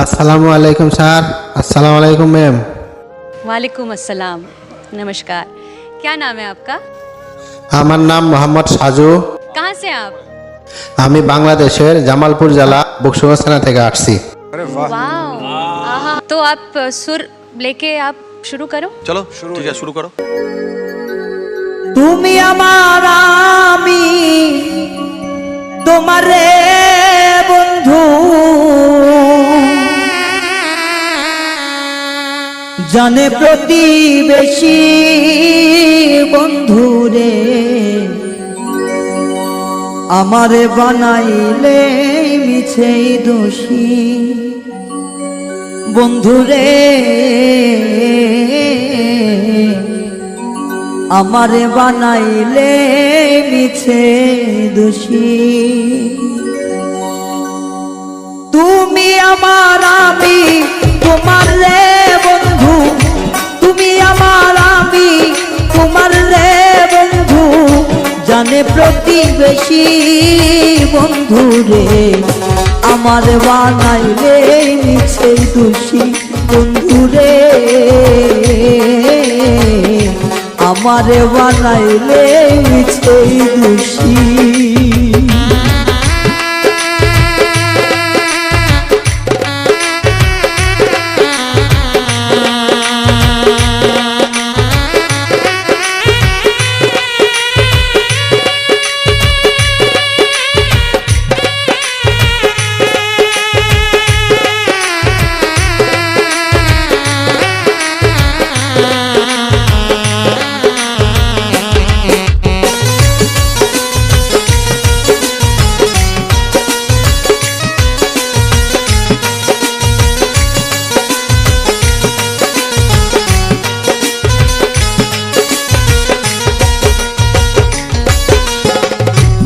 अस्सलामु अलैकुम सर। अस्सलामु अलैकुम मैम। वालेकुम अस्सलाम। नमस्कार। क्या नाम है आपका? আমার নাম মোহাম্মদ সাজু। कहाँ से आप? আমি বাংলাদেশের জামালপুর জেলা বকশিগঞ্জ থানা থেকে আসছি। वाह। आहा। तो आप सुर लेके आप शुरू करो। चलो ठीक है शुरू करो। তুমি আমার আমি তোমারে বন্ধু জানে প্রতিবেশী বন্ধুরে আমারে বানাইলে মিছেই দোষী বন্ধুরে আমারে বানাইলে মিছে দোষী তুমি আমার আমি তোমার রে বন্ধু তুমি আমার আমি তোমার রে বন্ধু জানে প্রতিবেশী বন্ধু রে আমার বানাইলে মিছে দোষী বন্ধু রে আমারে বানাইলে মিছে দোষী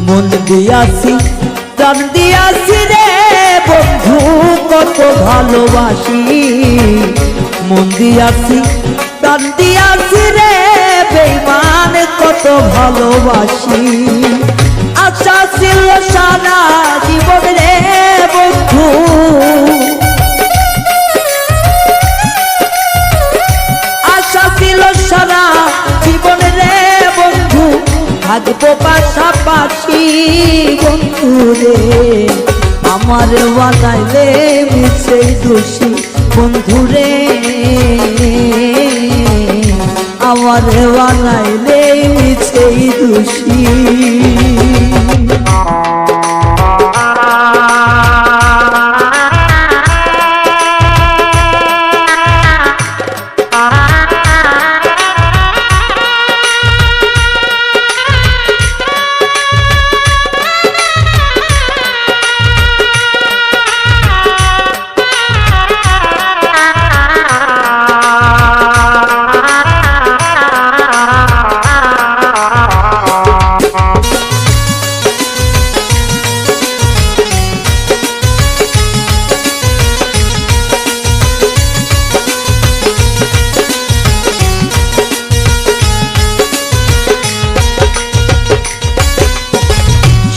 মন দিয়াছি প্রাণ দিয়াছি রে বন্ধু কত ভালোবাসি মন দিয়াছি প্রাণ দিয়াছি রে বেঈমান কত ভালোবাসি আশা ছিল সারা জীবন রে বন্ধু আশা ছিল সারা জীবন রে বন্ধু থাকবো পাশাপাশি বন্ধু রে আমার বানাইলে মিছে দোষী বন্ধু রে আমার বানাইলে মিছে দোষী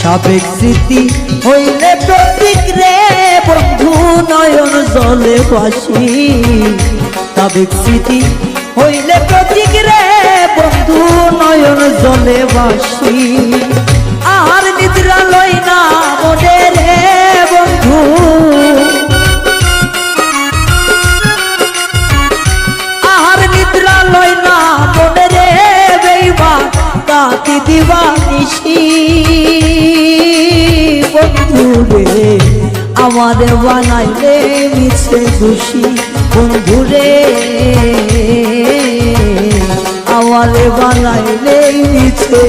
সাবেক স্মৃতি হইলে প্রতীক রে বন্ধু নয়ন জলে বাসি সাবেক স্মৃতি হইলে প্রতীক রে বন্ধু নয়ন জলে বাসি আর নিদ্রা লই না মনে রে বন্ধু আর নিদ্রা লই না মনে রে বেঈমান তাকে দিবা নিশি বন্ধু রে আমারে বানাইলে মিছে দোষী বন্ধু রে আমারে বানাইলে মিছে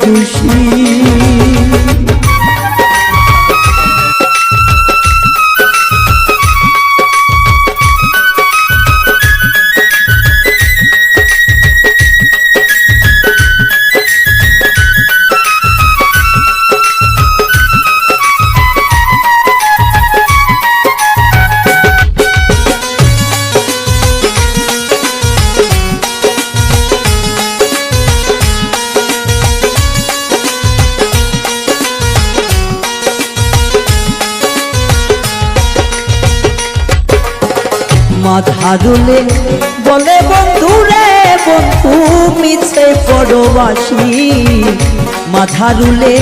দোষী মাথা দুলে বলে বন্ধুরে বন্ধু মিছে পরবাসী মাথা দুলে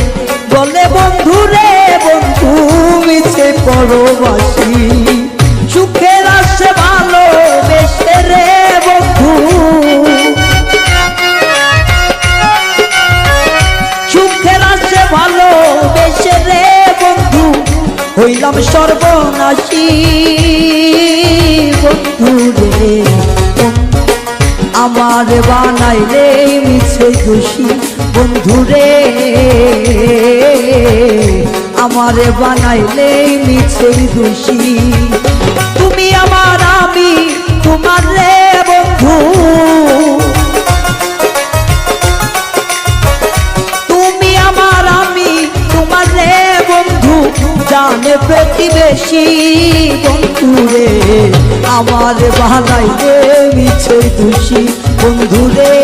বলে বন্ধুরে বন্ধু মিছে পরবাসী সুখের আসে ভালো বেশে রে বন্ধু সুখের আসে ভালো বেশে রে বন্ধু হইলাম সর্বনাশী বন্ধু রে আমার বানাইলে মিছে দোষী বন্ধু রে আমার বানাইলে মিছে দোষী তুমি আমার আমি তোমার রে বন্ধু তুমি আমার আমি তোমার রে বন্ধু জানে প্রতিবেশী বন্ধু রে আমার বানাইলে মিছে দোষী বন্ধু রে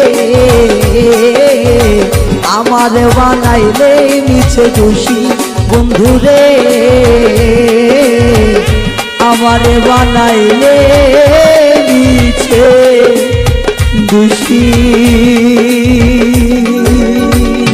আমার বানাইলে মিছে দোষী বন্ধু রে আমার বানাইলে মিছে দোষী